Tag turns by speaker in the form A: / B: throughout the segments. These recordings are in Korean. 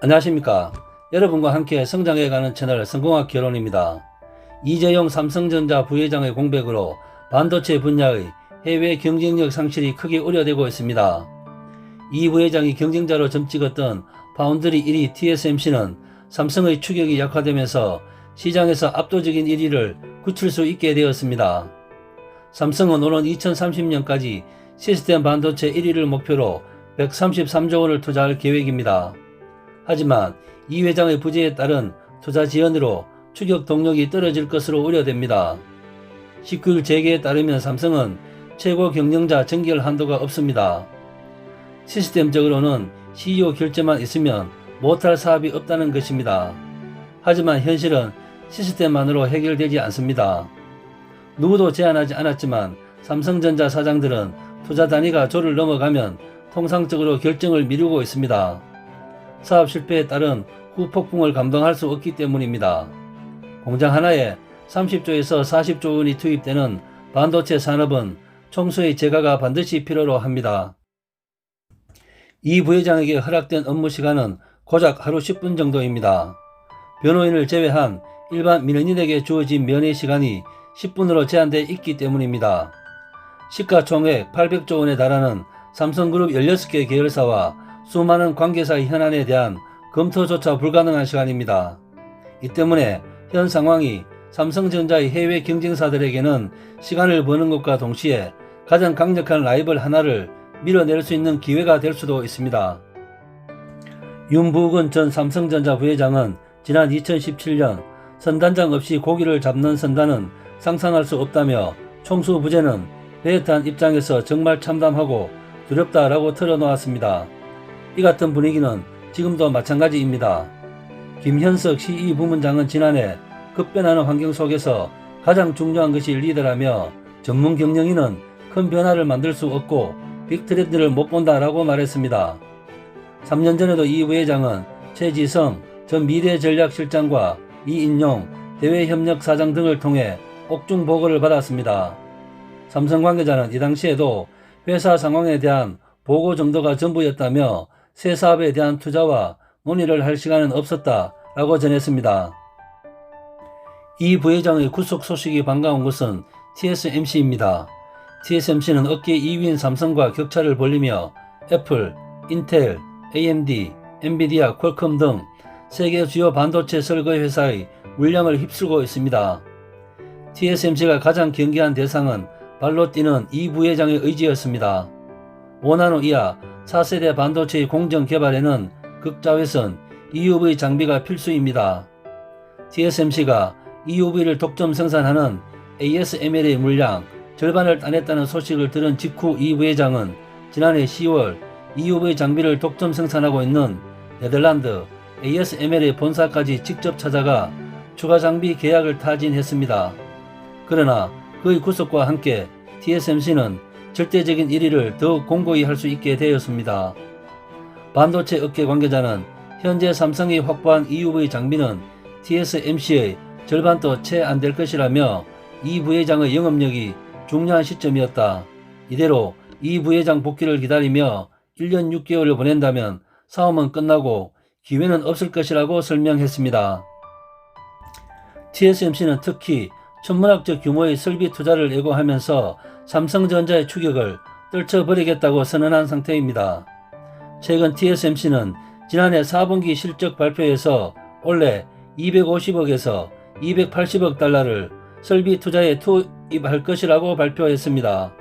A: 안녕하십니까. 여러분과 함께 성장해가는 채널 성공학 결혼입니다. 이재용 삼성전자 부회장의 공백으로 반도체 분야의 해외 경쟁력 상실이 크게 우려되고 있습니다. 이 부회장이 경쟁자로 점찍었던 파운드리 1위 TSMC는 삼성의 추격이 약화되면서 시장에서 압도적인 1위를 굳힐 수 있게 되었습니다. 삼성은 오는 2030년까지 시스템 반도체 1위를 목표로 133조 원을 투자할 계획입니다. 하지만 이 회장의 부재에 따른 투자 지연으로 추격 동력이 떨어질 것으로 우려됩니다. 19일 재계에 따르면 삼성은 최고 경영자 정결 한도가 없습니다. 시스템적으로는 CEO 결재만 있으면 못할 사업이 없다는 것입니다. 하지만 현실은 시스템만으로 해결되지 않습니다. 누구도 제안하지 않았지만 삼성전자 사장들은 투자 단위가 조를 넘어가면 통상적으로 결정을 미루고 있습니다. 사업 실패에 따른 후폭풍을 감당할 수 없기 때문입니다. 공장 하나에 30조에서 40조 원이 투입되는 반도체 산업은 총수의 재가가 반드시 필요로 합니다. 이 부회장에게 허락된 업무 시간은 고작 하루 10분 정도입니다. 변호인을 제외한 일반 민원인에게 주어진 면회 시간이 10분으로 제한되어 있기 때문입니다. 시가총액 800조 원에 달하는 삼성그룹 16개 계열사와 수많은 관계사의 현안에 대한 검토조차 불가능한 시간입니다. 이 때문에 현 상황이 삼성전자의 해외 경쟁사들에게는 시간을 버는 것과 동시에 가장 강력한 라이벌 하나를 밀어낼 수 있는 기회가 될 수도 있습니다. 윤부근 전 삼성전자 부회장은 지난 2017년 선단장 없이 고기를 잡는 선단은 상상할 수 없다며 총수 부재는 레이트한 입장에서 정말 참담하고 두렵다라고 털어놓았습니다. 이 같은 분위기는 지금도 마찬가지입니다. 김현석 CE 부문장은 지난해 급변하는 환경 속에서 가장 중요한 것이 리더라며 전문 경영인은 큰 변화를 만들 수 없고 빅트렌드를 못 본다라고 말했습니다. 3년 전에도 이 부회장은 최지성 전 미래전략실장과 이인용 대외협력사장 등을 통해 옥중 보고를 받았습니다. 삼성 관계자는 이 당시에도 회사 상황에 대한 보고 정도가 전부였다며 새 사업에 대한 투자와 논의를 할 시간은 없었다라고 전했습니다. 이 부회장의 구속 소식이 반가운 곳은 TSMC입니다. TSMC는 업계 2위인 삼성과 격차를 벌리며 애플, 인텔, AMD, 엔비디아, 퀄컴 등 세계 주요 반도체 설계 회사의 물량을 휩쓸고 있습니다. TSMC가 가장 경계한 대상은 발로 뛰는 이 부회장의 의지였습니다. 5나노 이하 4세대 반도체의 공정 개발에는 극자외선 EUV 장비가 필수입니다. TSMC가 EUV를 독점 생산하는 ASML의 물량 절반을 따냈다는 소식을 들은 직후 이 부회장은 지난해 10월 EUV 장비를 독점 생산하고 있는 네덜란드 ASML의 본사까지 직접 찾아가 추가 장비 계약을 타진했습니다. 그러나 그의 구속과 함께 TSMC는 절대적인 1위를 더욱 공고히 할 수 있게 되었습니다. 반도체 업계 관계자는 현재 삼성이 확보한 EUV 장비는 TSMC의 절반도 채 안 될 것이라며 이 부회장의 영업력이 중요한 시점이었다. 이대로 이 부회장 복귀를 기다리며 1년 6개월을 보낸다면 사업은 끝나고 기회는 없을 것이라고 설명했습니다. TSMC는 특히 천문학적 규모의 설비 투자를 예고하면서 삼성전자의 추격을 떨쳐버리겠다고 선언한 상태입니다. 최근 TSMC는 지난해 4분기 실적 발표에서 올해 250억에서 280억 달러를 설비 투자에 투입할 것이라고 발표했습니다.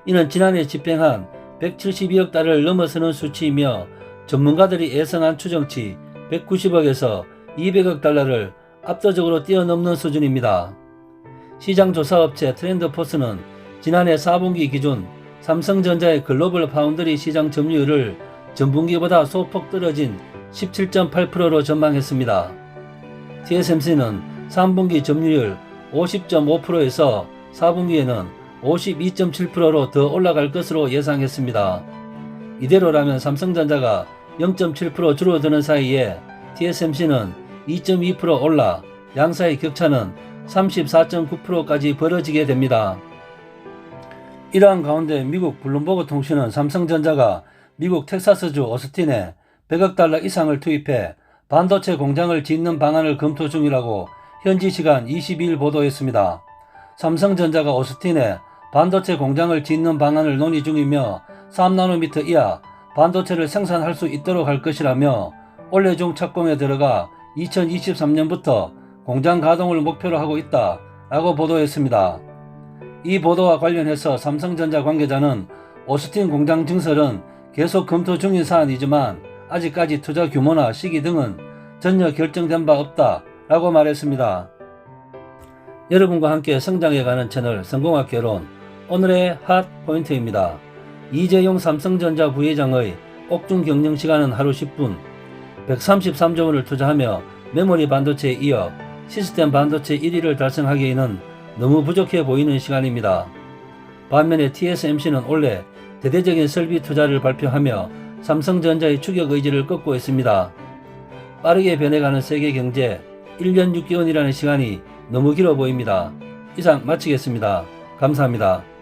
A: 이는 지난해 집행한 172억 달러를 넘어서는 수치이며 전문가들이 예상한 추정치 190억에서 200억 달러를 압도적으로 뛰어넘는 수준입니다. 시장조사업체 트렌드포스는 지난해 4분기 기준 삼성전자의 글로벌 파운드리 시장 점유율을 전분기보다 소폭 떨어진 17.8%로 전망했습니다. TSMC는 3분기 점유율 50.5%에서 4분기에는 52.7%로 더 올라갈 것으로 예상했습니다. 이대로라면 삼성전자가 0.7% 줄어드는 사이에 TSMC는 2.2% 올라 양사의 격차는 34.9%까지 벌어지게 됩니다. 이러한 가운데 미국 블룸버그 통신은 삼성전자가 미국 텍사스주 오스틴에 100억 달러 이상을 투입해 반도체 공장을 짓는 방안을 검토 중이라고 현지 시간 22일 보도했습니다. 삼성전자가 오스틴에 반도체 공장을 짓는 방안을 논의 중이며 3나노미터 이하 반도체를 생산할 수 있도록 할 것이라며 올해 중 착공에 들어가 2023년부터 공장 가동을 목표로 하고 있다 라고 보도했습니다. 이 보도와 관련해서 삼성전자 관계자는 오스틴 공장 증설은 계속 검토 중인 사안이지만 아직까지 투자 규모나 시기 등은 전혀 결정된 바 없다 라고 말했습니다. 여러분과 함께 성장해가는 채널 성공학개론, 오늘의 핫 포인트입니다. 이재용 삼성전자 부회장의 옥중 경영 시간은 하루 10분, 133조 원을 투자하며 메모리 반도체에 이어 시스템 반도체 1위를 달성하기에는 너무 부족해 보이는 시간입니다. 반면에 TSMC는 올해 대대적인 설비 투자를 발표하며 삼성전자의 추격 의지를 꺾고 있습니다. 빠르게 변해가는 세계 경제, 1년 6개월이라는 시간이 너무 길어 보입니다. 이상 마치겠습니다. 감사합니다.